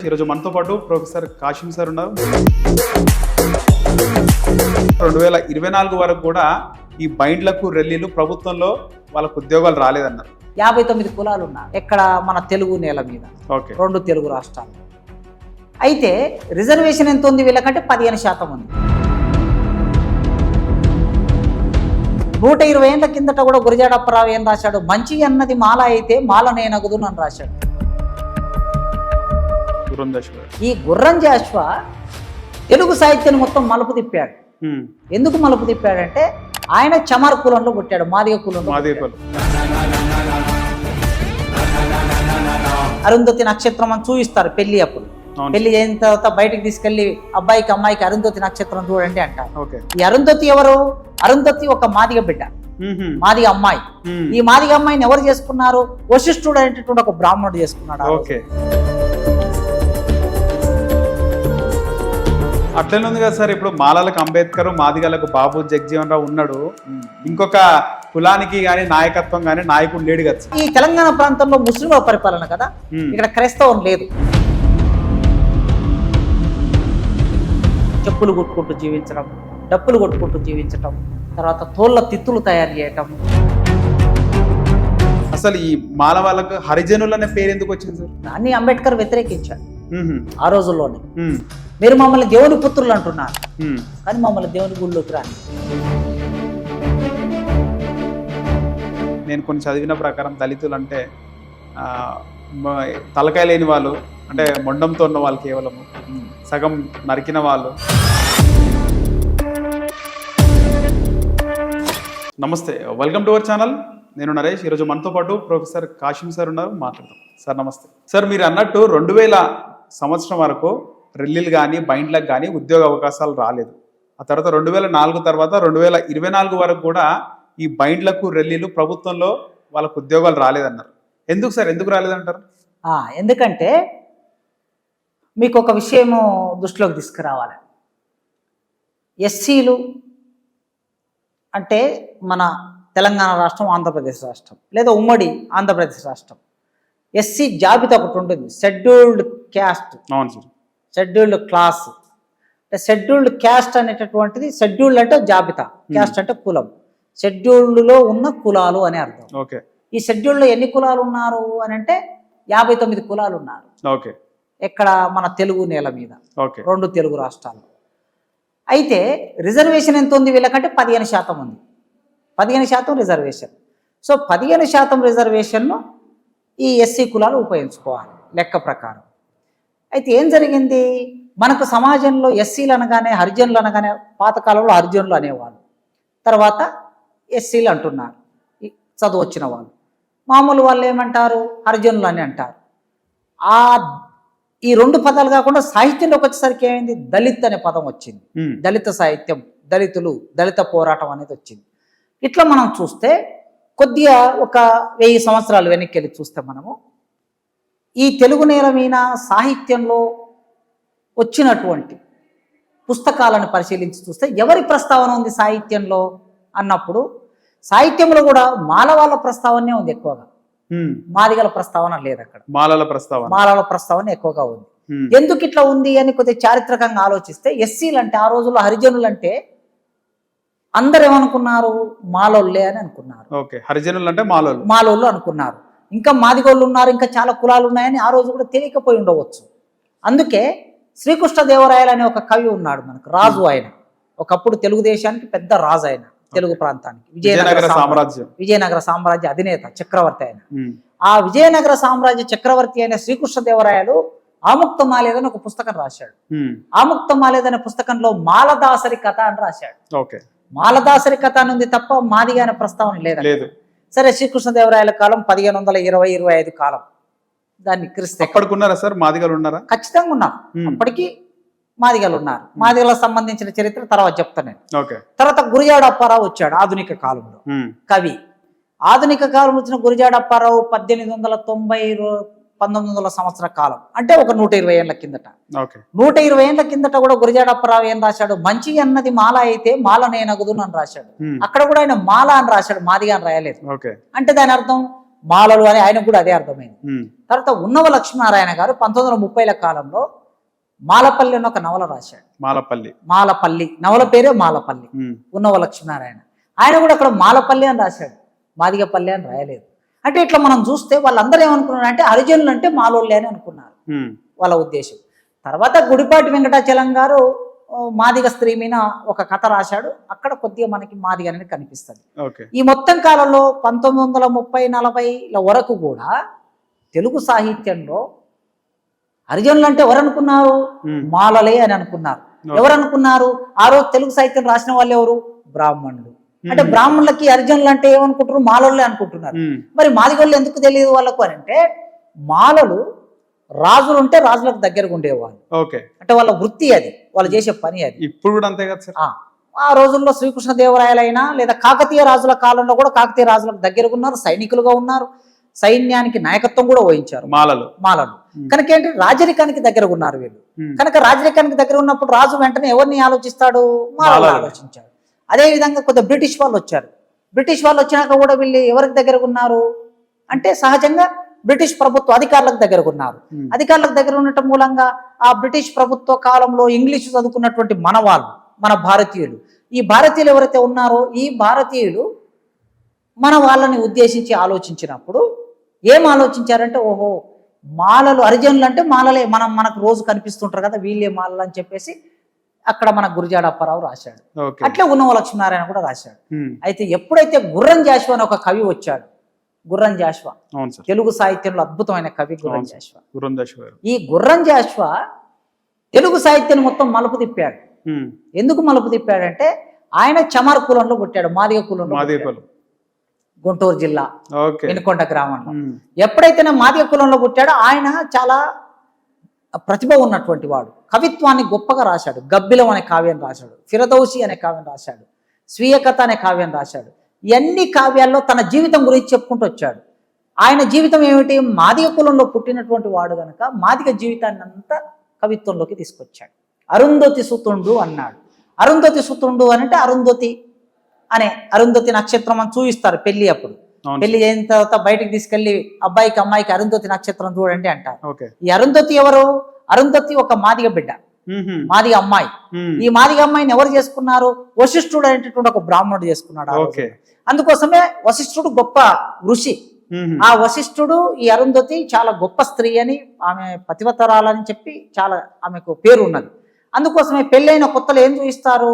ఈరోజు మనతో పాటు ప్రొఫెసర్ కాశీం సార్ ఉన్నారు. 2024 వరకు కూడా ఈ బైండ్లకు రెల్లీలు ప్రభుత్వంలో వాళ్ళకు ఉద్యోగాలు రాలేదన్నారు. 59 కులాలు ఉన్నారు ఎక్కడ మన తెలుగు నేల మీద. ఓకే. 2 తెలుగు రాష్ట్రాలు. అయితే రిజర్వేషన్ ఎంత ఉంది వీళ్ళకంటే 15% ఉంది. 120 ఏళ్ల కిందట కూడా గురజాడ అప్పారావు ఏం రాశాడు, మంచి అన్నది మాల అయితే మాల నేనగుదు అని రాశాడు. ఈ గుర్రం జాషువా తెలుగు సాహిత్యాన్ని మొత్తం మలుపు తిప్పాడు. ఎందుకు మలుపు తిప్పాడంటే ఆయన చమార్ కులంలో పుట్టాడు, మాదిగ కులంలో. అరుంధతి నక్షత్రం అని చూపిస్తారు పెళ్లి అప్పుడు. పెళ్లి అయిన తర్వాత బయటకు తీసుకెళ్లి అబ్బాయికి అమ్మాయికి అరుంధతి నక్షత్రం చూడండి అంటారు. ఈ అరుంధతి ఎవరు? అరుంధతి ఒక మాదిగ బిడ్డ, మాదిగ అమ్మాయి. ఈ మాదిగ అమ్మాయిని ఎవరు చేసుకున్నారు? వశిష్ఠుడు అనేటటువంటి ఒక బ్రాహ్మణుడు చేసుకున్నాడు. అట్లనే ఉంది కదా సార్. ఇప్పుడు మాలలకు అంబేద్కర్, మాదిగలకు బాబు జగజీవన్ రావు ఉన్నాడు. ఇంకొక కులానికి గానీ నాయకత్వం గానీ నాయకుడు లేడు కదా. ఈ తెలంగాణ ప్రాంతంలో ముస్లింల పరిపాలన కదా, ఇక్కడ క్రైస్తవం లేదు. చెప్పులు కొట్టుకుంటూ జీవించడం, డప్పులు కొట్టుకుంటూ జీవించటం, తర్వాత తోళ్ళ తిత్తులు తయారు చేయటం. అసలు ఈ మాల వాళ్ళకు హరిజనులు అనే పేరు ఎందుకు వచ్చింది సార్? దాన్ని అంబేద్కర్ వ్యతిరేకించాడు ఆ రోజుల్లోనే. మీరు మమ్మల్ని దేవుని పుత్రులు అంటున్నారు, కానీ మమ్మల్ని దేవుని గుళ్ళోకి రాని. నేను కొన్ని చదివిన ప్రకారం దళితులు అంటే తలకాయ లేని వాళ్ళు, అంటే మొండంతో ఉన్న వాళ్ళు, కేవలం సగం నరికిన వాళ్ళు. నమస్తే, వెల్కమ్ టు అవర్ ఛానల్. నేను నరేష్. ఈరోజు మనతో పాటు ప్రొఫెసర్ కాశీం సార్ ఉన్నారు, మాట్లాడదాం. సార్ నమస్తే. సార్, మీరు అన్నట్టు 2000 సంవత్సరం వరకు రెల్లీలు కానీ బైండ్లకు కానీ ఉద్యోగ అవకాశాలు రాలేదు. ఆ తర్వాత 2004 తర్వాత 2024 వరకు కూడా ఈ బైండ్లకు రెల్లీలు ప్రభుత్వంలో వాళ్ళకు ఉద్యోగాలు రాలేదన్నారు. ఎందుకు సార్, ఎందుకు రాలేదంటారు? ఎందుకంటే మీకు ఒక విషయము దృష్టిలోకి తీసుకురావాలి. ఎస్సీలు అంటే మన తెలంగాణ రాష్ట్రం, ఆంధ్రప్రదేశ్ రాష్ట్రం, లేదా ఉమ్మడి ఆంధ్రప్రదేశ్ రాష్ట్రం. ఎస్సీ జాబితా ఒకటి ఉంటుంది, షెడ్యూల్డ్ క్యాస్ట్, షెడ్యూల్డ్ క్లాస్. అంటే షెడ్యూల్డ్ క్యాస్ట్ అనేటటువంటిది, షెడ్యూల్డ్ అంటే జాబితా, క్యాస్ట్ అంటే కులం. షెడ్యూల్డ్లో ఉన్న కులాలు అని అర్థం. ఈ షెడ్యూల్లో ఎన్ని కులాలు ఉన్నారు అని అంటే 59 కులాలు ఉన్నారు ఎక్కడ మన తెలుగు నేల మీద, 2 తెలుగు రాష్ట్రాలు. అయితే రిజర్వేషన్ ఎంత ఉంది వీళ్ళకంటే 15% ఉంది. 15% రిజర్వేషన్. సో 15% రిజర్వేషన్ను ఈ ఎస్సీ కులాలు ఉపయోగించుకోవాలి లెక్క ప్రకారం. అయితే ఏం జరిగింది, మనకు సమాజంలో ఎస్సీలు అనగానే, హరిజనులు అనగానే, పాతకాలంలో హరిజనులు అనేవాళ్ళు, తర్వాత ఎస్సీలు అంటున్నారు చదువు వచ్చిన వాళ్ళు. మామూలు వాళ్ళు ఏమంటారు, హరిజనులు అని అంటారు. ఈ 2 పదాలు కాకుండా సాహిత్యంలోకి వచ్చేసరికి ఏమైంది, దళిత్ అనే పదం వచ్చింది. దళిత సాహిత్యం, దళితులు, దళిత పోరాటం అనేది వచ్చింది. ఇట్లా మనం చూస్తే కొద్దిగా ఒక 1000 సంవత్సరాలు వెనక్కి వెళ్ళి చూస్తే మనము ఈ తెలుగు నేల మీద సాహిత్యంలో వచ్చినటువంటి పుస్తకాలను పరిశీలించి చూస్తే ఎవరి ప్రస్తావన ఉంది సాహిత్యంలో అన్నప్పుడు, సాహిత్యంలో కూడా మాలవాళ్ళ ప్రస్తావనే ఉంది ఎక్కువగా. మాదిగల ప్రస్తావన లేదు అక్కడ. మాలల ప్రస్తావన ఎక్కువగా ఉంది. ఎందుకు ఇట్లా ఉంది అని కొద్దిగా చారిత్రకంగా ఆలోచిస్తే, ఎస్సీలు అంటే ఆ రోజుల్లో హరిజనులు అంటే అందరు ఏమనుకున్నారు, మాలోళ్ళే అని అనుకున్నారు. హరిజనులు అంటే మాలోళ్ళు అనుకున్నారు. ఇంకా మాదిగోళ్ళు ఉన్నారు, ఇంకా చాలా కులాలు ఉన్నాయని ఆ రోజు కూడా తెలియకపోయి ఉండవచ్చు. అందుకే శ్రీకృష్ణదేవరాయలు అనే ఒక కవి ఉన్నాడు మనకు, రాజు. ఆయన ఒకప్పుడు తెలుగుదేశానికి పెద్ద రాజు, ఆయన తెలుగు ప్రాంతానికి విజయనగర సామ్రాజ్య అధినేత, చక్రవర్తి ఆయన. ఆ విజయనగర సామ్రాజ్య చక్రవర్తి అయిన శ్రీకృష్ణదేవరాయలు ఆముక్త మాలేదని ఒక పుస్తకం రాశాడు. ఆముక్త మాలేదనే పుస్తకంలో మాలదాసరి కథ అని రాశాడు. మాలదాసరి కథ అని ఉంది తప్ప మాదిగా అనే ప్రస్తావన లేదు. సరే, శ్రీకృష్ణదేవరాయల కాలం 1520-25 కాలం. దాన్ని క్రిస్తే ఎప్పటికున్నారా సార్ మాదిగలు ఉన్నారా? ఖచ్చితంగా ఉన్నారు. అప్పటికి మాదిగలు ఉన్నారు. మాదిగలకు సంబంధించిన చరిత్ర తర్వాత చెప్తాను నేను. తర్వాత గురజాడ అప్పారావు వచ్చాడు ఆధునిక కాలంలో, కవి. ఆధునిక కాలం వచ్చిన గురజాడ అప్పారావు 1890-1900 సంవత్సర కాలం, అంటే ఒక 120 ఏళ్ల కిందట. 120 ఏళ్ల కిందట కూడా గురజాడ అప్పారావు ఏం రాశాడు, మంచి అన్నది మాల అయితే మాల నేనగుదు అని రాశాడు. అక్కడ కూడా ఆయన మాల అని రాశాడు, మాదిగా అని రాయలేదు. అంటే దాని అర్థం మాలలు అని ఆయనకు కూడా అదే అర్థమైంది. తర్వాత ఉన్నవ లక్ష్మీనారాయణ గారు 1930ల కాలంలో మాలపల్లి అని ఒక నవల రాశాడు. మాలపల్లి నవల పేరే మాలపల్లి. ఉన్నవ లక్ష్మీనారాయణ ఆయన కూడా అక్కడ మాలపల్లి అని రాశాడు, మాదిగపల్లి అని రాయలేదు. అంటే ఇట్లా మనం చూస్తే వాళ్ళందరూ ఏమనుకున్నారు అంటే హరిజనులు అంటే మాలోళ్ళే అని అనుకున్నారు వాళ్ళ ఉద్దేశం. తర్వాత గుడిపాటి వెంకటాచలం గారు మాదిగ స్త్రీ మీద ఒక కథ రాశాడు, అక్కడ కొద్దిగా మనకి మాదిగ అనేది కనిపిస్తుంది. ఈ మొత్తం కాలంలో 1930-40ల వరకు కూడా తెలుగు సాహిత్యంలో హరిజనులు అంటే ఎవరు అనుకున్నారు? మాలలే అని అనుకున్నారు. ఎవరు అనుకున్నారు? ఆ రోజు తెలుగు సాహిత్యం రాసిన వాళ్ళు ఎవరు? బ్రాహ్మణులు. అంటే బ్రాహ్మణులకి హరిజనులు అంటే ఏమనుకుంటున్నారు? మాలలే అనుకుంటున్నారు. మరి మాదిగోళ్ళు ఎందుకు తెలియదు వాళ్ళకు అని అంటే, మాలలు రాజులు ఉంటే రాజులకు దగ్గరగా ఉండేవాళ్ళు. అంటే వాళ్ళ వృత్తి అది, వాళ్ళు చేసే పని అది. ఇప్పుడు కూడా అంతే కదా సార్. ఆ రోజుల్లో శ్రీకృష్ణదేవరాయలైనా లేదా కాకతీయ రాజుల కాలంలో కూడా కాకతీయ రాజులకు దగ్గరగా ఉన్నారు, సైనికులుగా ఉన్నారు, సైన్యానికి నాయకత్వం కూడా వహించారు మాలలు. కనుక ఏంటి, రాజరికానికి దగ్గరగా ఉన్నారు వీళ్ళు. కనుక రాజరికానికి దగ్గర ఉన్నప్పుడు రాజు వెంటనే ఎవరిని ఆలోచిస్తాడు? మాలలు ఆలోచించాడు. అదే విధంగా కొద్దిగా బ్రిటిష్ వాళ్ళు వచ్చారు. బ్రిటిష్ వాళ్ళు వచ్చినాక కూడా వీళ్ళు ఎవరికి దగ్గరగా ఉన్నారు అంటే సహజంగా బ్రిటిష్ ప్రభుత్వ అధికారులకు దగ్గరకు ఉన్నారు. అధికారులకు దగ్గర ఉండటం మూలంగా ఆ బ్రిటిష్ ప్రభుత్వ కాలంలో ఇంగ్లీషు చదువుకున్నటువంటి మన భారతీయులు, ఈ భారతీయులు ఎవరైతే ఉన్నారో ఈ భారతీయులు మన వాళ్ళని ఉద్దేశించి ఆలోచించినప్పుడు ఏం ఆలోచించారంటే, ఓహో మాలలు హరిజనులు అంటే మాలలే, మనకు రోజు కనిపిస్తుంటారు కదా వీళ్ళే మాలలు అని చెప్పేసి అక్కడ మన గురజాడ అప్పారావు రాశాడు. అట్లే ఉన్నవ లక్ష్మీనారాయణ కూడా రాశాడు. అయితే ఎప్పుడైతే గుర్రం జాషువా అని ఒక కవి వచ్చాడు, గుర్రం జాషువా తెలుగు సాహిత్యంలో అద్భుతమైన కవి గుర్రం జాషువా. ఈ గుర్రం జాషువా తెలుగు సాహిత్యాన్ని మొత్తం మలుపు తిప్పాడు. ఎందుకు మలుపు తిప్పాడంటే, ఆయన చమార్ కులంలో పుట్టాడు, మాదిగ కులంలో, గుంటూరు జిల్లా వినుకొండ గ్రామంలో. ఎప్పుడైతే మాదిగ కులంలో పుట్టాడో ఆయన చాలా ప్రతిభ ఉన్నటువంటి వాడు, కవిత్వాన్ని గొప్పగా రాశాడు. గబ్బిలం అనే కావ్యం రాశాడు, ఫిరదౌసి అనే కావ్యం రాశాడు, స్వీయ కథ అనే కావ్యం రాశాడు. ఇవన్నీ కావ్యాల్లో తన జీవితం గురించి చెప్పుకుంటూ వచ్చాడు. ఆయన జీవితం ఏమిటి? మాదిగ కులంలో పుట్టినటువంటి వాడు కనుక మాదిగ జీవితాన్ని అంతా కవిత్వంలోకి తీసుకొచ్చాడు. అరుంధతి సుతుండు అన్నాడు. అరుంధతి సుతుండు అని అంటే అరుంధతి నక్షత్రం అని చూపిస్తారు పెళ్లి అప్పుడు. పెళ్లి అయిన తర్వాత బయటకు తీసుకెళ్లి అబ్బాయికి అమ్మాయికి అరుంధతి నక్షత్రం చూడండి అంటారు. ఈ అరుంధతి ఎవరు? అరుంధతి ఒక మాదిగ బిడ్డ, మాదిగ అమ్మాయి. ఈ మాదిగ అమ్మాయిని ఎవరు చేసుకున్నారు? వశిష్ఠుడు అనేటటువంటి ఒక బ్రాహ్మణుడు చేసుకున్నాడు. అందుకోసమే వశిష్ఠుడు గొప్ప ఋషి. ఆ వశిష్ఠుడు ఈ అరుంధతి చాలా గొప్ప స్త్రీ అని, ఆమె పతివతరాలని చెప్పి చాలా ఆమెకు పేరు ఉన్నది. అందుకోసమే పెళ్ళైన కొత్తలో ఏం చూపిస్తారు?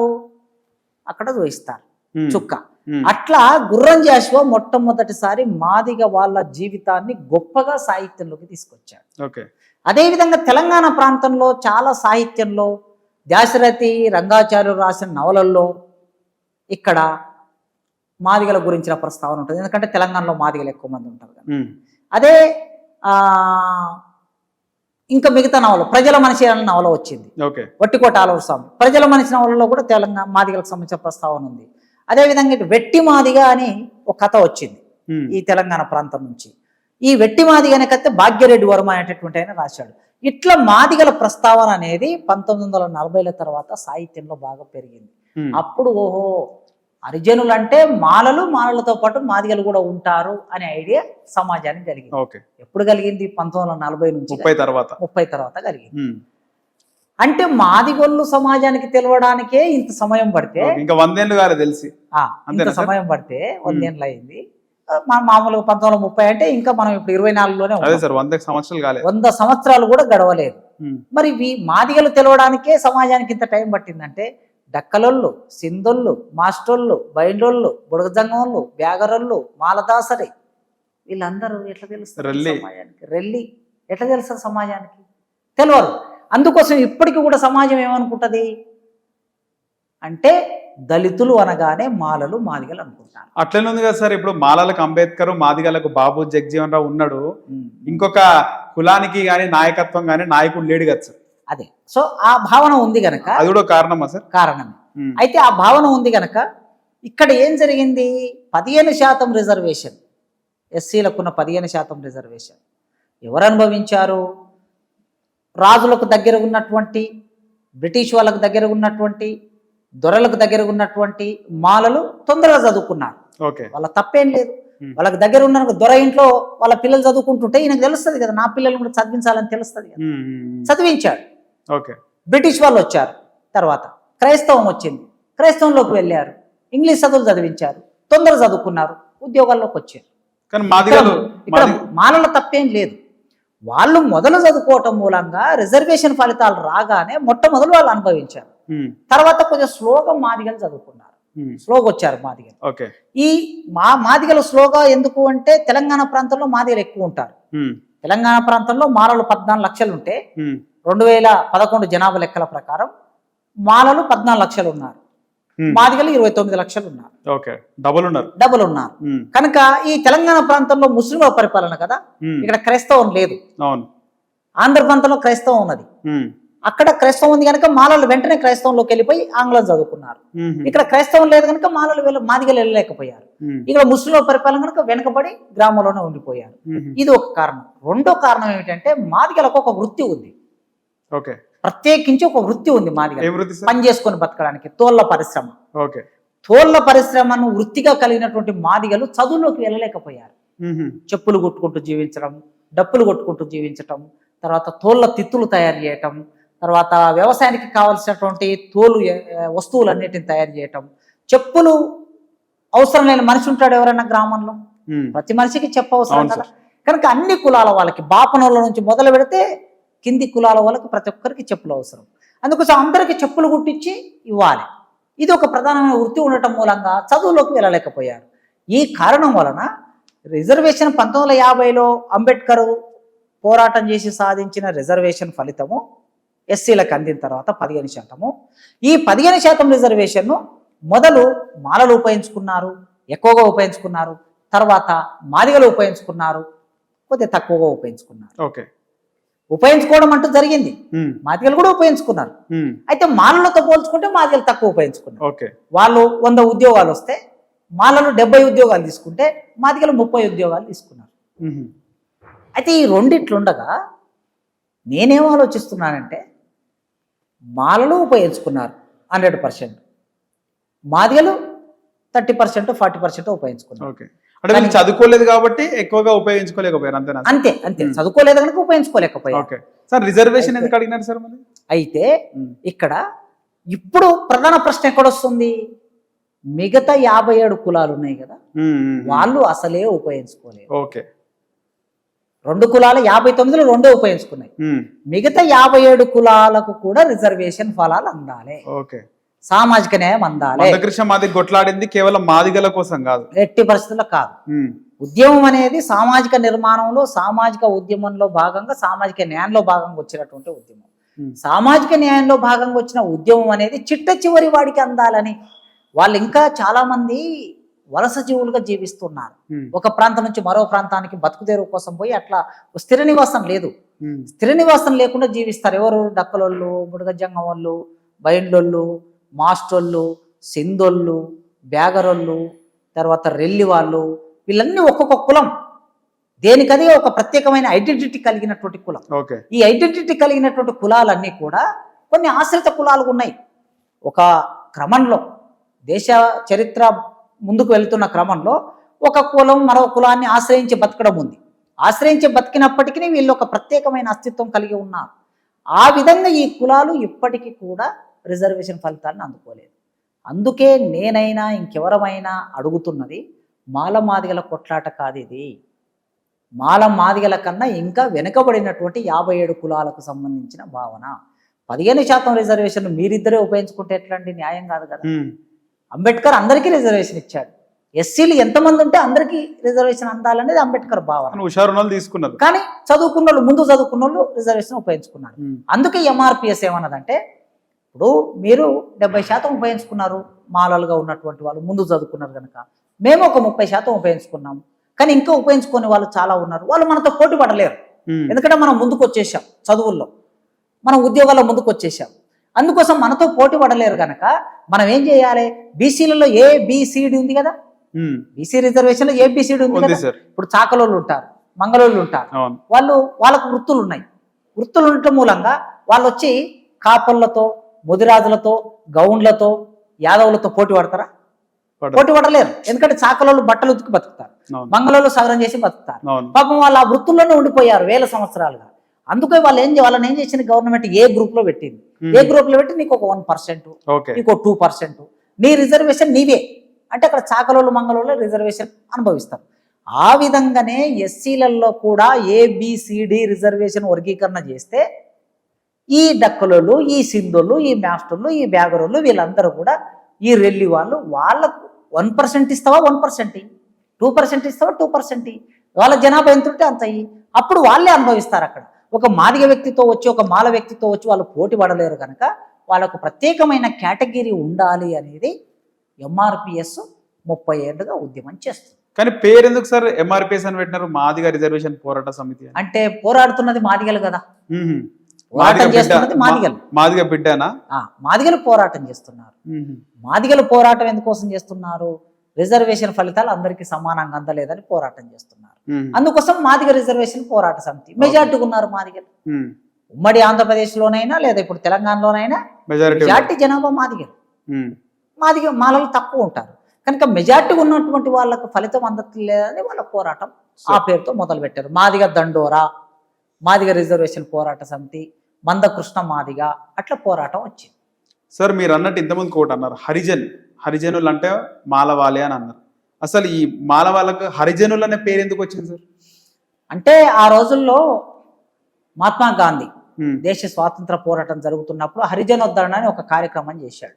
అక్కడ చూపిస్తారు చుక్క. అట్లా గుర్రం జాషువా మొట్టమొదటిసారి మాదిగ వాళ్ళ జీవితాన్ని గొప్పగా సాహిత్యంలోకి తీసుకొచ్చాడు. అదేవిధంగా తెలంగాణ ప్రాంతంలో చాలా సాహిత్యంలో దాశరథి రంగాచార్యులు రాసిన నవలల్లో ఇక్కడ మాదిగల గురించిన ప్రస్తావన ఉంటుంది. ఎందుకంటే తెలంగాణలో మాదిగలు ఎక్కువ మంది ఉంటారు కదా. అదే ఇంకా మిగతా నవల ప్రజల మనిషి అనే నవల వచ్చింది, వట్టికోట ఆలూరు స్వామి. ప్రజల మనిషి నవలలో కూడా తెలంగాణ మాదిగలకు సంబంధించిన ప్రస్తావన ఉంది. అదేవిధంగా వెట్టి మాదిగ అని ఒక కథ వచ్చింది ఈ తెలంగాణ ప్రాంతం నుంచి. ఈ వెట్టి మాదిగ అనే కథ భాగ్యరెడ్డి వర్మ అనేటటువంటి ఆయన రాశాడు. ఇట్లా మాదిగల ప్రస్తావన అనేది 1940ల తర్వాత సాహిత్యంలో బాగా పెరిగింది. అప్పుడు ఓహో హరిజనులు అంటే మాలలతో పాటు మాదిగలు కూడా ఉంటారు అనే ఐడియా సమాజానికి కలిగింది. ఎప్పుడు కలిగింది? 1940 నుంచి 30 తర్వాత కలిగింది. అంటే మాదిగొల్లు సమాజానికి తెలవడానికే ఇంత సమయం పడితే, ఇంకా 100 ఏళ్ళు కాలే తెలిసి, ఇంత సమయం పడితే 100 ఏళ్ళు అయింది. మామూలుగా 1930 అంటే ఇంకా మనం ఇప్పుడు 24లోనే 100 సంవత్సరాలు కూడా గడవలేదు. మరి మాదిగలు తెలవడానికే సమాజానికి ఇంత టైం పట్టిందంటే, డక్కలొళ్ళు, సింధొళ్ళు, మాస్టోళ్ళు, బైండోళ్ళు, బుడగజంగోళ్ళు, బ్యాగరొళ్ళు, మాలదాసరి వీళ్ళందరూ ఎట్లా తెలుస్తారు సమాజానికి? రెల్లి ఎట్లా తెలుస్తారు సమాజానికి? తెలియరు. అందుకోసం ఇప్పటికీ కూడా సమాజం ఏమనుకుంటది అంటే, దళితులు అనగానే మాలలు మాదిగలు అనుకుంటారు. అట్లనే ఉంది కదా సార్. ఇప్పుడు మాలలకు అంబేద్కర్, మాదిగలకు బాబు జగజీవన్ రావు ఉన్నాడు. ఇంకొక కులానికి గాని నాయకత్వం గాని నాయకుడు లేడు కదా సార్. అదే, సో ఆ భావన ఉంది గనక, అది కూడా కారణమా సార్? కారణమే. అయితే ఆ భావన ఉంది గనక ఇక్కడ ఏం జరిగింది? 15% రిజర్వేషన్, ఎస్సీలకున్న 15% రిజర్వేషన్ ఎవరు అనుభవించారు? రాజులకు దగ్గర ఉన్నటువంటి, బ్రిటిష్ వాళ్ళకు దగ్గర ఉన్నటువంటి, దొరలకు దగ్గర ఉన్నటువంటి మాలలు తొందరగా చదువుకున్నారు. వాళ్ళ తప్పేం లేదు. వాళ్ళకి దగ్గర ఉన్న దొర ఇంట్లో వాళ్ళ పిల్లలు చదువుకుంటుంటే ఈయనకు తెలుస్తుంది కదా, నా పిల్లల్ని కూడా చదివించాలని తెలుస్తుంది కదా, చదివించాడు. ఓకే. బ్రిటిష్ వాళ్ళు వచ్చారు, తర్వాత క్రైస్తవం వచ్చింది, క్రైస్తవంలోకి వెళ్ళారు, ఇంగ్లీష్ చదువులు చదివించారు, తొందర చదువుకున్నారు, ఉద్యోగాల్లోకి వచ్చారు. కానీ ఇక్కడ మాలలో తప్పేం లేదు. వాళ్ళు మొదలు చదువుకోవటం మూలంగా రిజర్వేషన్ ఫలితాలు రాగానే మొట్టమొదలు వాళ్ళు అనుభవించారు. తర్వాత కొంచెం స్లోగా మాదిగలు చదువుకున్నారు, స్లోగా వచ్చారు మాదిగలు. ఈ మాదిగలు స్లోగా ఎందుకు అంటే తెలంగాణ ప్రాంతంలో మాదిగలు ఎక్కువ ఉంటారు. తెలంగాణ ప్రాంతంలో మాలలు 14 లక్షలు ఉంటే 2011 జనాభా లెక్కల ప్రకారం మాలలు 14 లక్షలు ఉన్నారు, మాదిగలు 29 లక్షలు ఉన్నారు. డబుల్ ఉన్నారు. కనుక ఈ తెలంగాణ ప్రాంతంలో ముస్లింల పరిపాలన కదా, ఇక్కడ క్రైస్తవం లేదు. ఆంధ్ర ప్రాంతంలో క్రైస్తవం ఉన్నది, అక్కడ క్రైస్తవం ఉంది కనుక మాలలు వెంటనే క్రైస్తవంలోకి వెళ్ళిపోయి ఆంగ్లం చదువుకున్నారు. ఇక్కడ క్రైస్తవం లేదు కనుక మాదిగలు వెళ్ళలేకపోయారు. ఇక్కడ ముస్లింల పరిపాలన కనుక వెనకబడి గ్రామంలోనే ఉండిపోయారు. ఇది ఒక కారణం. రెండో కారణం ఏమిటంటే మాదిగలకు ఒక వృత్తి ఉంది, ప్రత్యేకించి ఒక వృత్తి ఉంది మాదిగలు పని చేసుకొని బతకడానికి. తోళ్ల పరిశ్రమ. తోళ్ల పరిశ్రమను వృత్తిగా కలిగినటువంటి మాదిగలు చదువులోకి వెళ్ళలేకపోయారు. చెప్పులు కొట్టుకుంటూ జీవించడం, డప్పులు కొట్టుకుంటూ జీవించటం, తర్వాత తోళ్ల తిత్తులు తయారు చేయటం, తర్వాత వ్యవసాయానికి కావలసినటువంటి తోలు వస్తువులన్నిటిని తయారు చేయటం. చెప్పులు అవసరం లేని మనిషి ఉంటాడు ఎవరైనా గ్రామంలో, ప్రతి మనిషికి చెప్పు అవసరం కదా. కనుక అన్ని కులాల వాళ్ళకి, బాపనోళ్ళ నుంచి మొదలు పెడితే కింది కులాల వాళ్ళకి ప్రతి ఒక్కరికి చెప్పులు అవసరం. అందుకోసం అందరికీ చెప్పులు కుట్టించి ఇవ్వాలి. ఇది ఒక ప్రధానమైన వృత్తి ఉండటం మూలంగా చదువులోకి వెళ్ళలేకపోయారు. ఈ కారణం వలన రిజర్వేషన్ 1950లో అంబేద్కర్ పోరాటం చేసి సాధించిన రిజర్వేషన్ ఫలితము ఎస్సీలకు అందిన తర్వాత 15%. ఈ 15% రిజర్వేషన్ను మొదలు మాలలు ఉపయోగించుకున్నారు, ఎక్కువగా ఉపయోగించుకున్నారు, తర్వాత మాదిగలు ఉపయోగించుకున్నారు, కొద్దిగా తక్కువగా ఉపయోగించుకున్నారు. ఉపయోగించుకోవడం అంటూ జరిగింది, మాదిగలు కూడా ఉపయోగించుకున్నారు. అయితే మాలలతో పోల్చుకుంటే మాదిగలు తక్కువ ఉపయోగించుకున్నారు. వాళ్ళు 100 ఉద్యోగాలు వస్తే మాలలు 70 ఉద్యోగాలు తీసుకుంటే మాదిగలు 30 ఉద్యోగాలు తీసుకున్నారు. అయితే ఈ రెండిట్లుండగా నేనేం ఆలోచిస్తున్నానంటే, మాలలు ఉపయోగించుకున్నారు 100%, మాదిగలు 30% 40% ఉపయోగించుకున్నారు. చదువుకోలేదు కాబట్టి ఎక్కువగా ఉపయోగించుకోలేకపోయారు. అంతే చదువుకోలేదు కనుక ఉపయోగించుకోలేకపోయారు. రిజర్వేషన్ ఎందుకు అడిగినారు సార్? అయితే ఇక్కడ ఇప్పుడు ప్రధాన ప్రశ్న ఎక్కడొస్తుంది, మిగతా 57 కులాలు ఉన్నాయి కదా, వాళ్ళు అసలే ఉపయోగించుకోలేదు. 2 కులాలు 59లో 2 ఉపయోగించుకున్నాయి. మిగతా 57 కులాలకు కూడా రిజర్వేషన్ ఫలాలు అందాలి, సామాజిక న్యాయం అందాలి. మాది కొట్లాడింది కేవలం మాదిగల కోసం కాదు, ఎట్టి పరిస్థితుల్లో కాదు. ఉద్యమం అనేది సామాజిక నిర్మాణంలో, సామాజిక ఉద్యమంలో భాగంగా, సామాజిక న్యాయంలో భాగంగా వచ్చినటువంటి ఉద్యమం. సామాజిక న్యాయంలో భాగంగా వచ్చిన ఉద్యమం అనేది చిట్ట చివరి వాడికి అందాలని. వాళ్ళు ఇంకా చాలా మంది వలస జీవులుగా జీవిస్తున్నారు. ఒక ప్రాంతం నుంచి మరో ప్రాంతానికి బతుకుదేరు కోసం పోయి అట్లా స్థిర నివాసం లేదు. స్థిర నివాసం లేకుండా జీవిస్తారు. ఎవరు? డక్కలోళ్ళు, బుడగజంగం వాళ్ళు, బైండ్లోళ్ళు, మాస్టోళ్ళు, సింధోళ్ళు, బ్యాగరోళ్ళు, తర్వాత రెల్లి వాళ్ళు, వీళ్ళన్నీ ఒక్కొక్క కులం, దేనికదే ఒక ప్రత్యేకమైన ఐడెంటిటీ కలిగినటువంటి కులం. ఈ ఐడెంటిటీ కలిగినటువంటి కులాలన్నీ కూడా కొన్ని ఆశ్రిత కులాలు ఉన్నాయి. ఒక క్రమంలో దేశ చరిత్ర ముందుకు వెళ్తున్న క్రమంలో ఒక కులం మరో కులాన్ని ఆశ్రయించి బతకడం ఉంది. ఆశ్రయించి బతికినప్పటికీ వీళ్ళు ఒక ప్రత్యేకమైన అస్తిత్వం కలిగి ఉన్నారు. ఆ విధంగా ఈ కులాలు ఇప్పటికీ కూడా రిజర్వేషన్ ఫలితాలను అందుకోలేదు. అందుకే నేనైనా ఇంకెవరమైనా అడుగుతున్నది, మాల మాదిగల కొట్లాట కాదు ఇది. మాల మాదిగల కన్నా ఇంకా వెనుకబడినటువంటి 57 కులాలకు సంబంధించిన భావన. 15% రిజర్వేషన్ మీరిద్దరే ఉపయోగించుకుంటే ఎట్లాంటి న్యాయం కాదు కదా. అంబేద్కర్ అందరికీ రిజర్వేషన్ ఇచ్చాడు. ఎస్సీలు ఎంతమంది ఉంటే అందరికీ రిజర్వేషన్ అందాలనేది అంబేద్కర్ భావన. తీసుకున్నారు, కానీ చదువుకున్న వాళ్ళు, ముందు చదువుకున్న వాళ్ళు రిజర్వేషన్ ఉపయోగించుకున్నారు. అందుకే ఎంఆర్పిఎస్ ఏమన్నదంటే, ఇప్పుడు మీరు 70% ఉపయోగించుకున్నారు, మాలలుగా ఉన్నటువంటి వాళ్ళు ముందు చదువుకున్నారు కనుక, మేము ఒక 30% ఉపయోగించుకున్నాము, కానీ ఇంకా ఉపయోగించుకునే వాళ్ళు చాలా ఉన్నారు. వాళ్ళు మనతో పోటీ పడలేరు, ఎందుకంటే మనం ముందుకు వచ్చేసాం, చదువుల్లో మనం ఉద్యోగాల్లో ముందుకు వచ్చేసాం. అందుకోసం మనతో పోటీ పడలేరు కనుక మనం ఏం చేయాలి? బీసీలలో ఏబిసిడి ఉంది కదా, బీసీ రిజర్వేషన్ లో ఏబిసిడి ఉంది కదా. ఇప్పుడు చాకలోళ్ళు ఉంటారు, మంగళోళ్ళు ఉంటారు, వాళ్ళకు వృత్తులు ఉన్నాయి. వృత్తులు ఉండటం మూలంగా వాళ్ళు వచ్చి కాపళ్ళతో, ముదిరాజులతో, గౌండ్లతో, యాదవులతో పోటీ పడతారా? పోటీ పడలేరు, ఎందుకంటే చాకలోళ్ళు బట్టలు ఉతికి బతుకుతారు. అవును. బంగ్లాలో సగరం చేసి బతుకుతారు. అవును. పాపం వాళ్ళు ఆ వృత్తుల్లోనే ఉండిపోయారు వేల సంవత్సరాలుగా. అందుకే వాళ్ళని ఏం చేసింది గవర్నమెంట్ ఏ గ్రూప్ లో పెట్టింది. ఏ గ్రూప్ లో పెట్టి నీకు ఒక 1%, ఓకే. నీకు 2%, నీ రిజర్వేషన్ నీవే. అంటే అక్కడ చాకలోళ్ళు మంగళోళ్ళు రిజర్వేషన్ అనుభవిస్తారు. ఆ విధంగానే ఎస్సీలలో కూడా ఏబిసిడి రిజర్వేషన్ వర్గీకరణ చేస్తే ఈ డక్కలోళ్ళు, ఈ సింధోళ్ళు, ఈ మాస్టర్లు, ఈ బ్యాగరోళ్ళు వీళ్ళందరూ కూడా ఈ రెల్లి వాళ్ళకు 1% ఇస్తావా 1%, 2% ఇస్తావా 2%, వాళ్ళ జనాభా ఎంత ఉంటే అంత అయ్యి అప్పుడు వాళ్ళే అనుభవిస్తారు. అక్కడ ఒక మాదిగ వ్యక్తితో వచ్చి ఒక మాల వ్యక్తితో వచ్చి వాళ్ళు పోటీ పడలేరు కనుక వాళ్ళకు ప్రత్యేకమైన కేటగిరీ ఉండాలి అనేది ఎంఆర్పిఎస్ 30 ఏళ్ళుగా ఉద్యమం చేస్తుంది. కానీ పేరు ఎందుకు సార్ ఎంఆర్పిఎస్ అని పెట్టినారు? మాదిగ రిజర్వేషన్ పోరాట సమితి అని. అంటే పోరాడుతున్నది మాదిగలు కదా, మ్మ్. పోరాటం చేస్తున్నది మాదిగలు. మాదిగ బిడ్డనా? మాదిగలు పోరాటం చేస్తున్నారు. మాదిగలు పోరాటం ఎందుకోసం చేస్తున్నారు? రిజర్వేషన్ ఫలితాలు అందరికీ సమానంగా అందలేదని పోరాటం చేస్తున్నారు. అందుకోసం మాదిగ రిజర్వేషన్ పోరాట సమితి మెజార్టీ ఉన్నారు మాదిగలు. ఉమ్మడి ఆంధ్రప్రదేశ్లోనైనా లేదా ఇప్పుడు తెలంగాణలోనైనా మెజార్టీ జనాభా మాదిగలు. మాలలు తక్కువ ఉంటారు కనుక మెజార్టీ ఉన్నటువంటి వాళ్ళకు ఫలితం అందట్లేదని వాళ్ళ పోరాటం ఆ పేరుతో మొదలు పెట్టారు. మాదిగ దండోరా, మాదిగ రిజర్వేషన్ పోరాట సమితి, మందకృష్ణ మాదిగ, అట్లా పోరాటం వచ్చింది. సార్ మీరు అన్నట్టు ఇంతకుముందు కోట అన్నారు హరిజనులు అంటే మాలవాళి అని అన్నారు. అసలు ఈ మాలవాళ్ళకు హరిజనులు అనే పేరు ఎందుకు వచ్చింది సార్? అంటే ఆ రోజుల్లో మహాత్మా గాంధీ దేశ స్వాతంత్ర పోరాటం జరుగుతున్నప్పుడు హరిజనోద్ధరణ అని ఒక కార్యక్రమం చేశాడు.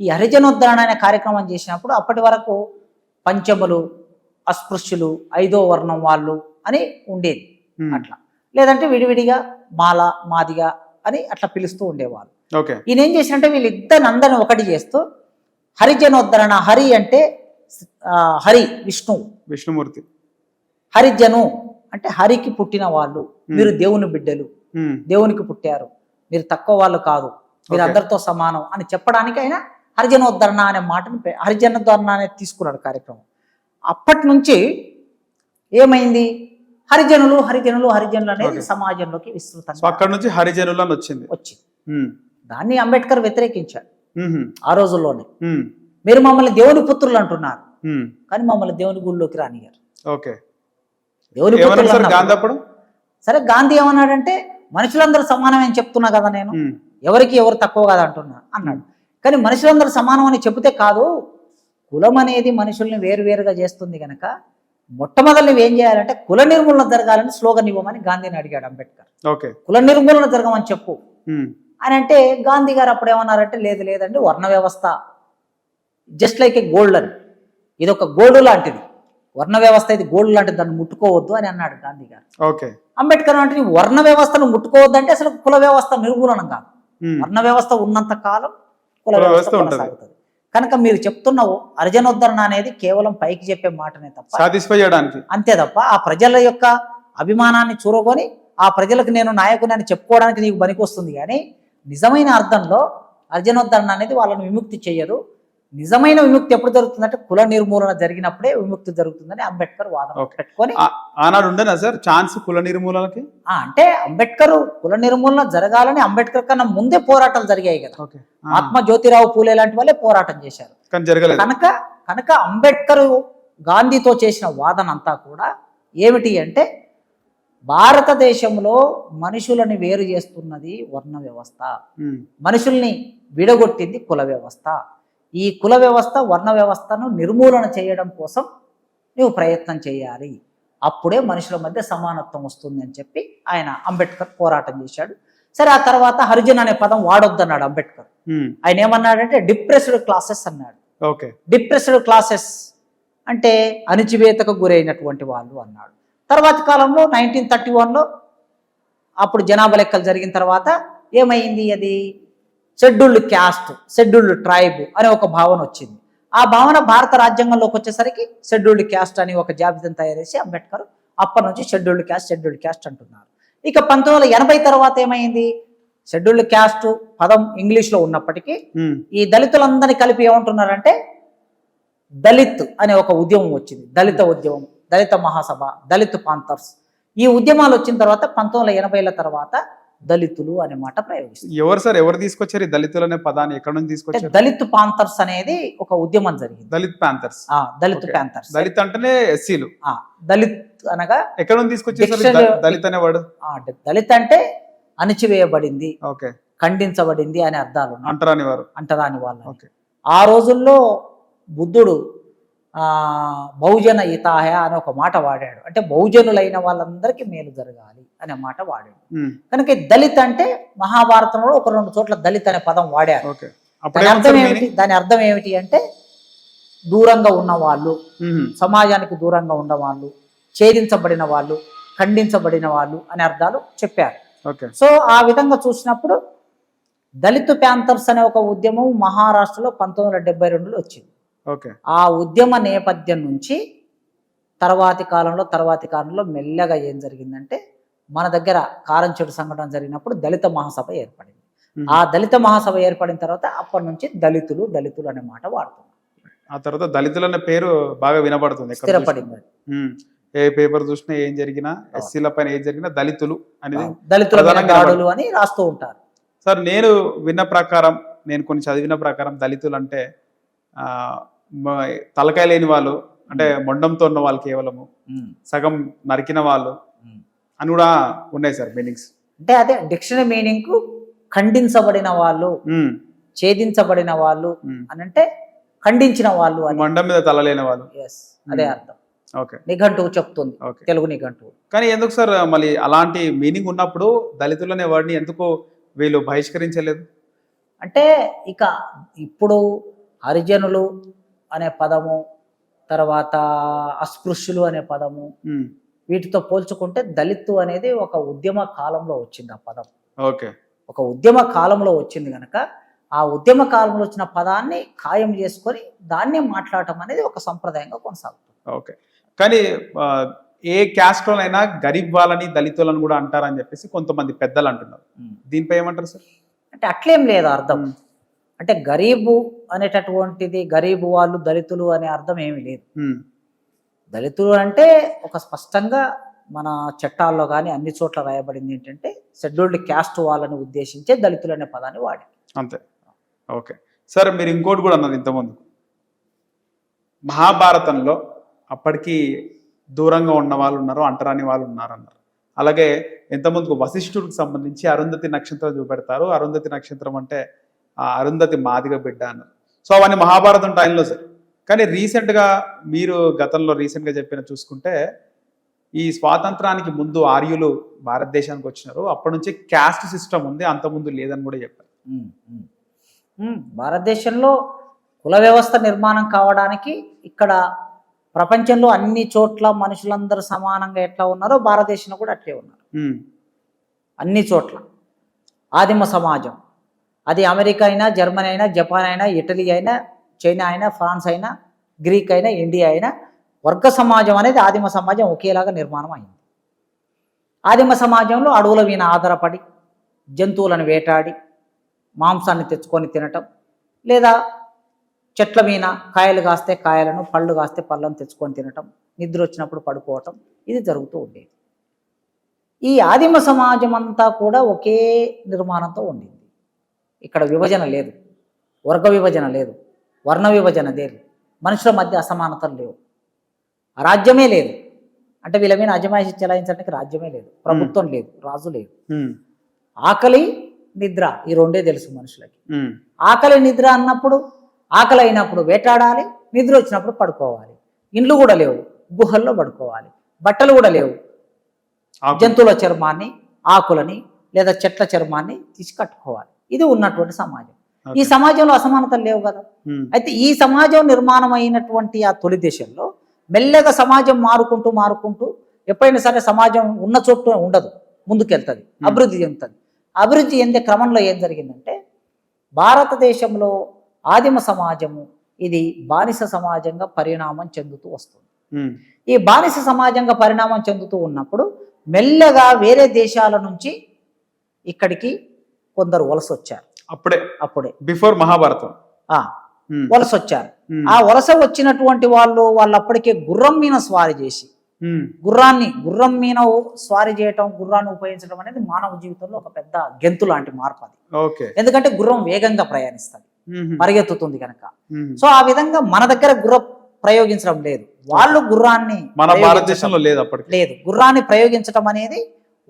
ఈ హరిజనోద్ధరణ అనే కార్యక్రమం చేసినప్పుడు అప్పటి వరకు పంచములు, అస్పృశ్యులు, 5వ వర్ణం వాళ్ళు అని ఉండేది. అట్లా లేదంటే విడివిడిగా మాల, మాదిగ అని అట్లా పిలుస్తూ ఉండేవాళ్ళు. ఈయన ఏం చేసినట్టే వీళ్ళిద్దరిని అందరిని ఒకటి చేస్తూ హరిజనోద్ధరణ, హరి అంటే హరి విష్ణుమూర్తి, హరిజను అంటే హరికి పుట్టిన వాళ్ళు, మీరు దేవుని బిడ్డలు, దేవునికి పుట్టారు, మీరు తక్కువ వాళ్ళు కాదు, మీరు అందరితో సమానం అని చెప్పడానికి ఆయన హరిజనోద్ధరణ అనే మాటను హరిజనోద్ధరణ అనేది తీసుకున్నాడు కార్యక్రమం. అప్పటి నుంచి ఏమైంది, హరిజనులు అనేది సమాజంలోకి విస్తృతంగా అక్కడ నుంచి హరిజనులు అని వచ్చింది. దాన్ని అంబేద్కర్ వ్యతిరేకించాడు ఆ రోజుల్లోనే. మీరు మమ్మల్ని దేవుని పుత్రులు అంటున్నారు కానీ మమ్మల్ని దేవుని గుళ్ళోకి రానియారు. దేవుని పుత్రులు. సరే గాంధీ ఏమన్నాడంటే మనుషులందరూ సమానమే అని చెప్తున్నా కదా, నేను ఎవరు తక్కువ కదా అంటున్నా అన్నాడు. కానీ మనుషులందరూ సమానం అని చెబితే కాదు, కులం అనేది మనుషుల్ని వేరువేరుగా చేస్తుంది కనుక మొట్టమొదటి నువ్వు ఏం చేయాలంటే కుల నిర్మూలన జరగాలని స్లోగన్ ఇవ్వమని గాంధీని అడిగాడు అంబేద్కర్. కుల నిర్మూలన జరగమని చెప్పు అని అంటే గాంధీ గారు అప్పుడు ఏమన్నారంటే లేదండి, వర్ణ వ్యవస్థ జస్ట్ లైక్ ఏ గోల్డ్ అని, ఇది ఒక గోల్డ్ లాంటిది, వర్ణ వ్యవస్థ ఇది గోల్డ్ లాంటిది, దాన్ని ముట్టుకోవద్దు అని అన్నాడు గాంధీ గారు. అంబేద్కర్ అంటే వర్ణ వ్యవస్థను ముట్టుకోవద్దు అంటే అసలు కుల వ్యవస్థ నిర్మూలనం కాదు, వర్ణ వ్యవస్థ ఉన్నంత కాలం కుల వ్యవస్థ కొనసాగుతుంది. కనుక మీరు చెప్తున్నావు హరిజనోద్ధరణ అనేది కేవలం పైకి చెప్పే మాటనే తప్ప, సాటిస్ఫై చేయడానికి అంతే తప్ప ఆ ప్రజల యొక్క అభిమానాన్ని చూరగొని ఆ ప్రజలకు నేను నాయకుని అని చెప్పుకోవడానికి నీకు పనికొస్తుంది. కానీ నిజమైన అర్థంలో హరిజనోద్ధరణ అనేది వాళ్ళని విముక్తి చేయదు. నిజమైన విముక్తి ఎప్పుడు జరుగుతుందంటే కుల నిర్మూలన జరిగినప్పుడే విముక్తి జరుగుతుందని అంబేద్కర్ వాదన పెట్టుకొని ఆనాడు ఉండేనా సార్ ఛాన్స్ కుల నిర్మూలనకి? అంటే అంబేద్కర్ కుల నిర్మూలన జరగాలని అంబేద్కర్ కన్నా ముందే పోరాటాలు జరిగాయి కదా. మహాత్మా జ్యోతిరావు పూలే లాంటి వాళ్ళే పోరాటం చేశారు. కనుక అంబేద్కర్ గాంధీతో చేసిన వాదన అంతా కూడా ఏమిటి అంటే భారతదేశంలో మనుషులని వేరు చేస్తున్నది వర్ణ వ్యవస్థ, మనుషుల్ని విడగొట్టింది కుల వ్యవస్థ. ఈ కుల వ్యవస్థ వర్ణ వ్యవస్థను నిర్మూలన చేయడం కోసం నువ్వు ప్రయత్నం చేయాలి, అప్పుడే మనుషుల మధ్య సమానత్వం వస్తుంది అని చెప్పి ఆయన అంబేద్కర్ పోరాటం చేశాడు. సరే ఆ తర్వాత హరిజన్ అనే పదం వాడొద్దన్నాడు అంబేద్కర్. ఆయన ఏమన్నాడంటే డిప్రెస్డ్ క్లాసెస్ అన్నాడు. డిప్రెస్డ్ క్లాసెస్ అంటే అణిచివేతకు గురైనటువంటి వాళ్ళు అన్నాడు. తర్వాత కాలంలో 1931లో అప్పుడు జనాభా లెక్కలు జరిగిన తర్వాత ఏమైంది, అది షెడ్యూల్డ్ క్యాస్ట్, షెడ్యూల్డ్ ట్రైబ్ అనే ఒక భావన వచ్చింది. ఆ భావన భారత రాజ్యాంగంలోకి వచ్చేసరికి షెడ్యూల్డ్ క్యాస్ట్ అని ఒక జాబితాను తయారు చేసి అంబేద్కర్ అప్పటి నుంచి షెడ్యూల్డ్ క్యాస్ట్ అంటున్నారు. ఇక 1980 తర్వాత ఏమైంది, షెడ్యూల్డ్ క్యాస్ట్ పదం ఇంగ్లీష్లో ఉన్నప్పటికీ ఈ దళితులందరినీ కలిపి ఏమంటున్నారంటే దళిత్ అనే ఒక ఉద్యమం వచ్చింది. దళిత ఉద్యమం, దళిత మహాసభ, దళిత్ పాంథర్స్, ఈ ఉద్యమాలు వచ్చిన తర్వాత 1980ల తర్వాత దళితులు అనే మాట ప్రయోగిస్తారు. ఎవరు సార్, ఎవరు తీసుకొచ్చారు ఈ దళితులు అనే పదాన్ని, ఎక్కడ నుంచి అంటే తీసుకొచ్చారు? దళిత్ పాంథర్స్ అనేది ఒక ఉద్యమం జరిగింది. Dalit Panthers. Dalit Okay. Panthers. Dalit అంటేనే ఎస్సీలు. దళిత్ అనగా ఎక్కడ నుంచి తీసుకొచ్చారు Dictionary- దళిత్ అనే వర్డ్? దళిత్ అంటే అణచివేయబడింది, ఓకే, ఖండించబడింది అనే అర్థాలు ఉన్నాయి. అంటరాని వారు. అంటరాని వాళ్ళు. ఓకే. ఆ రోజుల్లో బుద్ధుడు బహుజన హితాయ అనే ఒక మాట వాడాడు. అంటే బహుజనులైన వాళ్ళందరికీ మేలు జరగాలి అనే మాట వాడాడు. కనుక ఈ దళిత్ అంటే మహాభారతంలో ఒక 2 చోట్ల దళిత్ అనే పదం వాడారు. ఓకే. దాని అర్థం ఏమిటి అంటే దూరంగా ఉన్న వాళ్ళు, సమాజానికి దూరంగా ఉన్న వాళ్ళు, ఛేదించబడిన వాళ్ళు, ఖండించబడిన వాళ్ళు అనే అర్థాలు చెప్పారు. ఓకే. సో ఆ విధంగా చూసినప్పుడు దళిత్ ప్యాంథర్స్ అనే ఒక ఉద్యమం మహారాష్ట్రలో 1972లో వచ్చింది. ఓకే. ఆ ఉద్యమ నేపథ్యం నుంచి తర్వాతి కాలంలో మెల్లగా ఏం జరిగిందంటే మన దగ్గర కారంచేడు సంఘటన జరిగినప్పుడు దళిత మహాసభ ఏర్పడింది. ఆ దళిత మహాసభ ఏర్పడిన తర్వాత అప్పటి నుంచి దళితులు అనే మాట వాడుతున్నాం. ఆ తర్వాత దళితులు అనే పేరు బాగా వినబడుతుంది, స్థిరపడింది. ఏ పేపర్ చూసినా ఏం జరిగినా, ఎస్సీల పైన ఏం జరిగినా దళితులు అనేది దళితుల దాడులు అని రాస్తూ ఉంటారు. సార్, నేను విన్న ప్రకారం, నేను కొన్ని చదివిన ప్రకారం దళితులు అంటే తలకాయ లేని వాళ్ళు, అంటే మొండంతో ఉన్న వాళ్ళు, కేవలము సగం నరికిన వాళ్ళు అని కూడా ఉన్నాయి సార్ మీనింగ్స్. అంటే అదే డిక్షనరీ మీనింగ్ ఖండించబడిన వాళ్ళు, ఛేదించబడిన వాళ్ళు అని అంటే ఖండించిన వాళ్ళు, మొండం మీద తల లేని వాళ్ళు. అదే అర్థం. ఓకే. నిఘంటువు చెప్తుంది, తెలుగు నిఘంటువు. కానీ ఎందుకు సార్ మళ్ళీ అలాంటి మీనింగ్ ఉన్నప్పుడు దళితులు అనే వర్డ్ని ఎందుకు వీళ్ళు బహిష్కరించలేదు? అంటే ఇక ఇప్పుడు హరిజనులు అనే పదము, తర్వాత అస్పృశ్యులు అనే పదము, వీటితో పోల్చుకుంటే దళితు అనేది ఒక ఉద్యమ కాలంలో వచ్చింది ఆ పదం. ఓకే. ఒక ఉద్యమ కాలంలో వచ్చింది కనుక ఆ ఉద్యమ కాలంలో వచ్చిన పదాన్ని ఖాయం చేసుకొని దాన్ని మాట్లాడటం అనేది ఒక సంప్రదాయంగా కొనసాగుతుంది. ఓకే. కానీ ఏ క్యాస్ట్లోనైనా గరీబ్ వాళ్ళని దళితులను కూడా అంటారని చెప్పేసి కొంతమంది పెద్దలు అంటున్నారు. దీనిపై ఏమంటారు సార్? అంటే అట్లేం లేదు అర్థం. అంటే గరీబు అనేటటువంటిది, గరీబు వాళ్ళు దళితులు అనే అర్థం ఏమీ లేదు. దళితులు అంటే ఒక స్పష్టంగా మన చట్టాల్లో కానీ అన్ని చోట్ల రాయబడింది ఏంటంటే షెడ్యూల్డ్ క్యాస్ట్ వాళ్ళని ఉద్దేశించే దళితులు అనే పదాన్ని వాడి. అంతే. ఓకే సార్, మీరు ఇంకోటి కూడా అన్నారు ఇంతకుముందు, మహాభారతంలో అప్పటికి దూరంగా ఉన్న వాళ్ళు ఉన్నారు, అంటరాని వాళ్ళు ఉన్నారు అన్నారు. అలాగే ఇంతకుముందుకు వశిష్ఠుడికి సంబంధించి అరుంధతి నక్షత్రం చూపెడతారు. అరుంధతి నక్షత్రం అంటే అరుంధతి మాదిగ బిడ్డ అన్నారు. సో అవన్నీ మహాభారతం టైంలో సార్. కానీ రీసెంట్గా మీరు గతంలో రీసెంట్గా చెప్పిన చూసుకుంటే ఈ స్వాతంత్రానికి ముందు ఆర్యులు భారతదేశానికి వచ్చినారు, అప్పటి నుంచి క్యాస్ట్ సిస్టమ్ ఉంది, అంతకుముందు లేదని కూడా చెప్పారు. భారతదేశంలో కుల వ్యవస్థ నిర్మాణం కావడానికి ఇక్కడ ప్రపంచంలో అన్ని చోట్ల మనుషులందరూ సమానంగా ఎట్లా ఉన్నారో భారతదేశంలో కూడా అట్లే ఉన్నారు. అన్ని చోట్ల ఆదిమ సమాజం, అది అమెరికా అయినా, జర్మనీ అయినా, జపాన్ అయినా, ఇటలీ అయినా, చైనా అయినా, ఫ్రాన్స్ అయినా, గ్రీక్ అయినా, ఇండియా అయినా, వర్గ సమాజం అనేది ఆదిమ సమాజం ఒకేలాగా నిర్మాణం అయింది. ఆదిమ సమాజంలో అడవుల మీద ఆధారపడి జంతువులను వేటాడి మాంసాన్ని తెచ్చుకొని తినటం, లేదా చెట్ల మీద కాయలు కాస్తే కాయలను, పళ్ళు కాస్తే పళ్ళను తెచ్చుకొని తినటం, నిద్ర వచ్చినప్పుడు పడుకోవటం, ఇది జరుగుతూ ఉండేది. ఈ ఆదిమ సమాజం అంతా కూడా ఒకే నిర్మాణంతో ఉండింది. ఇక్కడ విభజన లేదు, వర్గ విభజన లేదు, వర్ణ విభజన లేదు, మనుషుల మధ్య అసమానతలు లేవు, రాజ్యమే లేదు. అంటే వీళ్ళ మీద అజమాయిషి చెలాయించడానికి రాజ్యమే లేదు, ప్రభుత్వం లేదు, రాజు లేదు. ఆకలి నిద్ర ఈ రెండే తెలుసు మనుషులకి. ఆకలి నిద్ర అన్నప్పుడు, ఆకలి అయినప్పుడు వేటాడాలి, నిద్ర వచ్చినప్పుడు పడుకోవాలి. ఇండ్లు కూడా లేవు, గుహల్లో పడుకోవాలి. బట్టలు కూడా లేవు, జంతువుల చర్మాన్ని, ఆకులని లేదా చెట్ల చర్మాన్ని తీసి కట్టుకోవాలి. ఇది ఉన్నటువంటి సమాజం. ఈ సమాజంలో అసమానతలు లేవు కదా. అయితే ఈ సమాజం నిర్మాణం అయినటువంటి ఆ తొలి దశల్లో మెల్లగా సమాజం మారుకుంటూ ఎప్పుడైనా సరే సమాజం ఉన్న చోటు ఉండదు, ముందుకెళ్తుంది, అభివృద్ధి చెందుతుంది. అభివృద్ధి చెందే క్రమంలో ఏం జరిగిందంటే భారతదేశంలో ఆదిమ సమాజము ఇది బానిస సమాజంగా పరిణామం చెందుతూ వస్తుంది. ఈ బానిస సమాజంగా పరిణామం చెందుతూ ఉన్నప్పుడు మెల్లగా వేరే దేశాల నుంచి ఇక్కడికి కొందరు వలస వచ్చారు. అప్పుడే బిఫోర్ మహాభారతం వలస వచ్చారు. ఆ వలస వచ్చినటువంటి వాళ్ళు అప్పటికే గుర్రం మీద స్వారీ చేసి గుర్రం మీద స్వారీ చేయటం, గుర్రాన్ని ఉపయోగించడం అనేది మానవ జీవితంలో ఒక పెద్ద గెంతు లాంటి మార్పు అది. ఓకే. ఎందుకంటే గుర్రం వేగంగా ప్రయాణిస్తుంది, పరిగెత్తుతుంది కనుక. సో ఆ విధంగా మన దగ్గర ప్రయోగించడం లేదు. వాళ్ళు గుర్రాన్ని మన భారతదేశంలో లేదు అప్పటికి లేదు. గుర్రాన్ని ప్రయోగించడం అనేది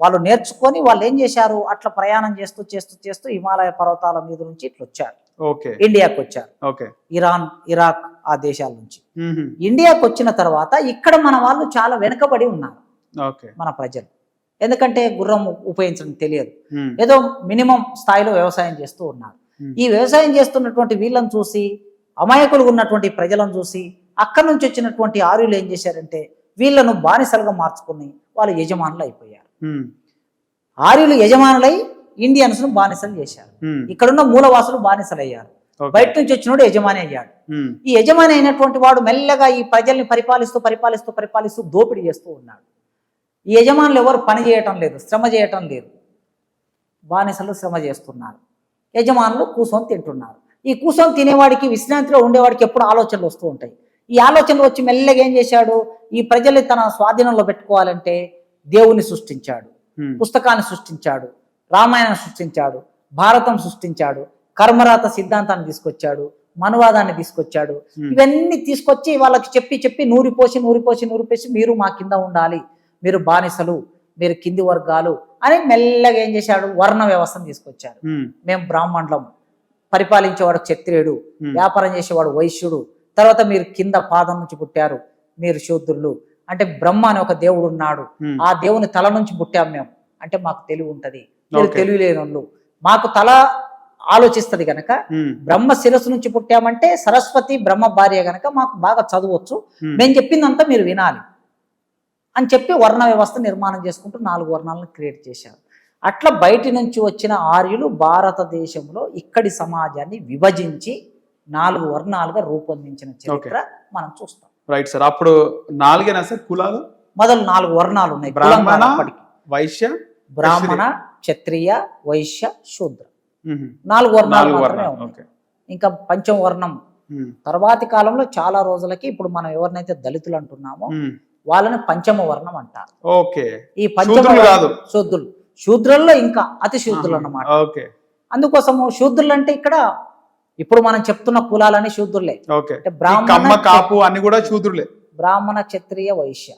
వాళ్ళు నేర్చుకొని వాళ్ళు ఏం చేశారు, అట్లా ప్రయాణం చేస్తూ చేస్తూ చేస్తూ హిమాలయ పర్వతాల మీద నుంచి ఇట్లా వచ్చారు, ఇండియాకి వచ్చారు. ఇరాన్, ఇరాక్ ఆ దేశాల నుంచి ఇండియాకి వచ్చిన తర్వాత ఇక్కడ మన వాళ్ళు చాలా వెనుకబడి ఉన్నారు, మన ప్రజలు. ఎందుకంటే గుర్రం ఉపయోగించడం తెలియదు, ఏదో మినిమం స్థాయిలో వ్యవసాయం చేస్తూ ఉన్నారు. ఈ వ్యవసాయం చేస్తున్నటువంటి వీళ్ళని చూసి, అమాయకులు ఉన్నటువంటి ప్రజలను చూసి, అక్కడి నుంచి వచ్చినటువంటి ఆర్యులు ఏం చేశారంటే వీళ్ళను బానిసలుగా మార్చుకుని వాళ్ళు యజమానులు అయిపోయారు. ఆర్యులు యజమానులై ఇండియన్స్ ను బానిసలు చేశారు. ఇక్కడున్న మూలవాసులు బానిసలు అయ్యారు. బయట నుంచి వచ్చినోడు యజమాని అయ్యాడు. ఈ యజమాని అయినటువంటి వాడు మెల్లగా ఈ ప్రజల్ని పరిపాలిస్తూ పరిపాలిస్తూ పరిపాలిస్తూ దోపిడీ చేస్తూ ఉన్నాడు. ఈ యజమానులు ఎవరు పని చేయటం లేదు, శ్రమ చేయటం లేదు, బానిసలు శ్రమ చేస్తున్నారు, యజమానులు కూర్చొని తింటున్నారు. ఈ కూర్చొని తినేవాడికి, విశ్రాంతిలో ఉండేవాడికి ఎప్పుడు ఆలోచనలు వస్తూ ఉంటాయి. ఈ ఆలోచనలు వచ్చి మెల్లగా ఏం చేశాడు, ఈ ప్రజల్ని తన స్వాధీనంలో పెట్టుకోవాలంటే దేవుని సృష్టించాడు, పుస్తకాన్ని సృష్టించాడు, రామాయణం సృష్టించాడు, భారతం సృష్టించాడు, కర్మరాత సిద్ధాంతాన్ని తీసుకొచ్చాడు, మనువాదాన్ని తీసుకొచ్చాడు. ఇవన్నీ తీసుకొచ్చి వాళ్ళకి చెప్పి చెప్పి నూరిపోసి నూరిపోసి నూరిపోసి మీరు మా కింద ఉండాలి, మీరు బానిసలు, మీరు కింది వర్గాలు అని మెల్లగా ఏం చేశాడు, వర్ణ వ్యవస్థను తీసుకొచ్చారు. మేము బ్రాహ్మణులం, పరిపాలించేవాడు క్షత్రియుడు, వ్యాపారం చేసేవాడు వైశ్యుడు, తర్వాత మీరు కింద పాదం నుంచి పుట్టారు, మీరు శూద్రులు. అంటే బ్రహ్మ అని ఒక దేవుడు ఉన్నాడు, ఆ దేవుని తల నుంచి పుట్టాం మేము, అంటే మాకు తెలివి ఉంటది, మీరు తెలివి లేనోళ్ళు. మాకు తల ఆలోచిస్తుంది గనక, బ్రహ్మ శిరస్సు నుంచి పుట్టామంటే సరస్వతి బ్రహ్మ భార్య గనక మాకు బాగా చదవచ్చు, మేము చెప్పిందంతా మీరు వినాలి అని చెప్పి వర్ణ వ్యవస్థ నిర్మాణం చేసుకుంటూ 4 వర్ణాలను క్రియేట్ చేశారు. అట్లా బయటి నుంచి వచ్చిన ఆర్యులు భారతదేశంలో ఇక్కడి సమాజాన్ని విభజించి 4 వర్ణాలుగా రూపొందించిన చరిత్ర మనం చూస్తాం. Right sir. అప్పుడు 4 సార్ కులాలు, మొదలు 4 వర్ణాలు ఉన్నాయి. బ్రాహ్మణ, వైశ్య, బ్రాహ్మణ, క్షత్రియ, వైశ్య, శూద్ర, 4 వర్ణాలు మాత్రమే ఉన్నాయి. ఇంకా పంచమ వర్ణం తర్వాతి కాలంలో చాలా రోజులకి, ఇప్పుడు మనం ఎవరినైతే దళితులు అంటున్నామో వాళ్ళని పంచమ వర్ణం అంటారు. ఈ పంచమ శూద్రులు, శూద్రుల్లో ఇంకా అతి శూద్రులు అన్నమాట. అందుకోసము శూద్రులు అంటే ఇక్కడ ఇప్పుడు మనం చెప్తున్న కులాలని శూద్రులే. బ్రాహ్మణ, కాపు అన్ని కూడా శూద్రులే. బ్రాహ్మణ, క్షత్రియ, వైశ్య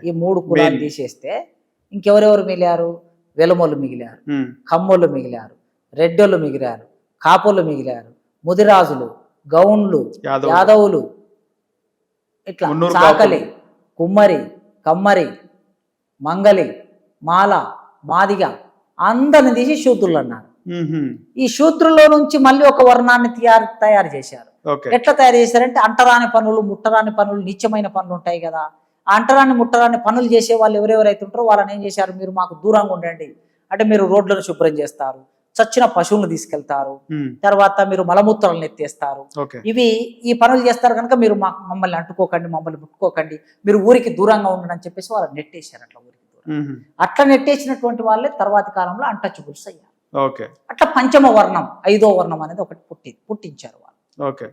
ఈ 3 కులాలు తీసేస్తే ఇంకెవరెవరు మిగిలారు? వెలమోళ్ళు మిగిలారు, కమ్మోళ్ళు మిగిలారు, రెడ్డోళ్ళు మిగిలారు, కాపోళ్ళు మిగిలారు, ముదిరాజులు, గౌండ్లు, యాదవులు, ఇట్లా చాకలి, కుమ్మరి, కమ్మరి, మంగలి, మాల, మాదిగ అందరిని తీసి శూద్రులు అన్నారు. ఈ శూద్రుల్లో నుంచి మళ్ళీ ఒక వర్ణాన్ని తయారు చేశారు. ఎట్లా తయారు చేశారంటే అంటరాని పనులు, ముట్టరాని పనులు, నిత్యమైన పనులు ఉంటాయి కదా, ఆ అంటరాని ముట్టరాని పనులు చేసే వాళ్ళు ఎవరెవరైతే ఉంటారో వాళ్ళని ఏం చేశారు, మీరు మాకు దూరంగా ఉండండి అంటే మీరు రోడ్లను శుభ్రం చేస్తారు, చచ్చిన పశువులను తీసుకెళ్తారు, తర్వాత మీరు మలమూత్రాలను ఎత్తేస్తారు, ఈ పనులు చేస్తారు కనుక మీరు మమ్మల్ని అంటుకోకండి, మమ్మల్ని ముట్టుకోకండి, మీరు ఊరికి దూరంగా ఉండండి అని చెప్పేసి వాళ్ళని నెట్టేశారు. అట్లా ఊరికి దూరం అట్లా నెట్టేసినటువంటి వాళ్ళే తర్వాతి కాలంలో అన్టచబుల్స్ అయ్యారు. అట్లా పంచమ వర్ణం, 5వ వర్ణం అనేది ఒకటి పుట్టించారు వాళ్ళు.